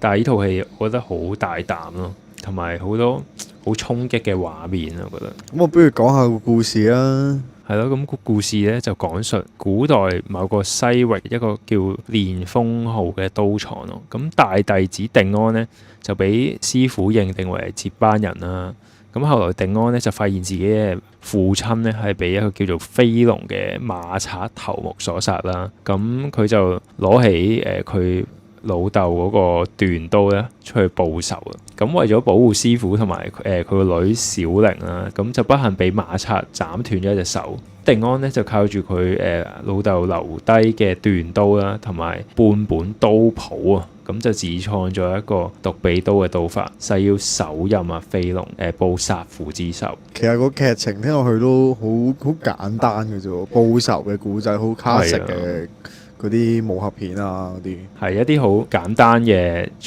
但係呢套戲我覺得好大膽咯，同埋好多好衝擊嘅畫面啊，我覺得。咁我不如講下個故事啦。係咯，咁個故事咧就講述古代某個西域一個叫練風號嘅刀廠咯。咁大弟子定安咧就俾師傅認定為接班人啦。咁後來定安咧就發現自己嘅父親咧係俾一個叫做飛龍嘅馬賊頭目所殺啦。咁佢就攞起佢老豆嗰個斷刀咧出去報仇啊！咁為咗保護師傅同埋佢個女小玲啦，咁就不幸俾馬賊斬斷咗一隻手。定安咧就靠住佢老豆留低嘅斷刀啦，同埋半本刀譜啊，咁就自創咗一個獨臂刀嘅刀法，誓要手刃啊飛龍報殺父之仇。其實個劇情聽落去都好簡單嘅啫喎，報仇嘅故仔，好 classic 嘅嗰啲武俠片啊嗰啲。係一啲好簡單嘅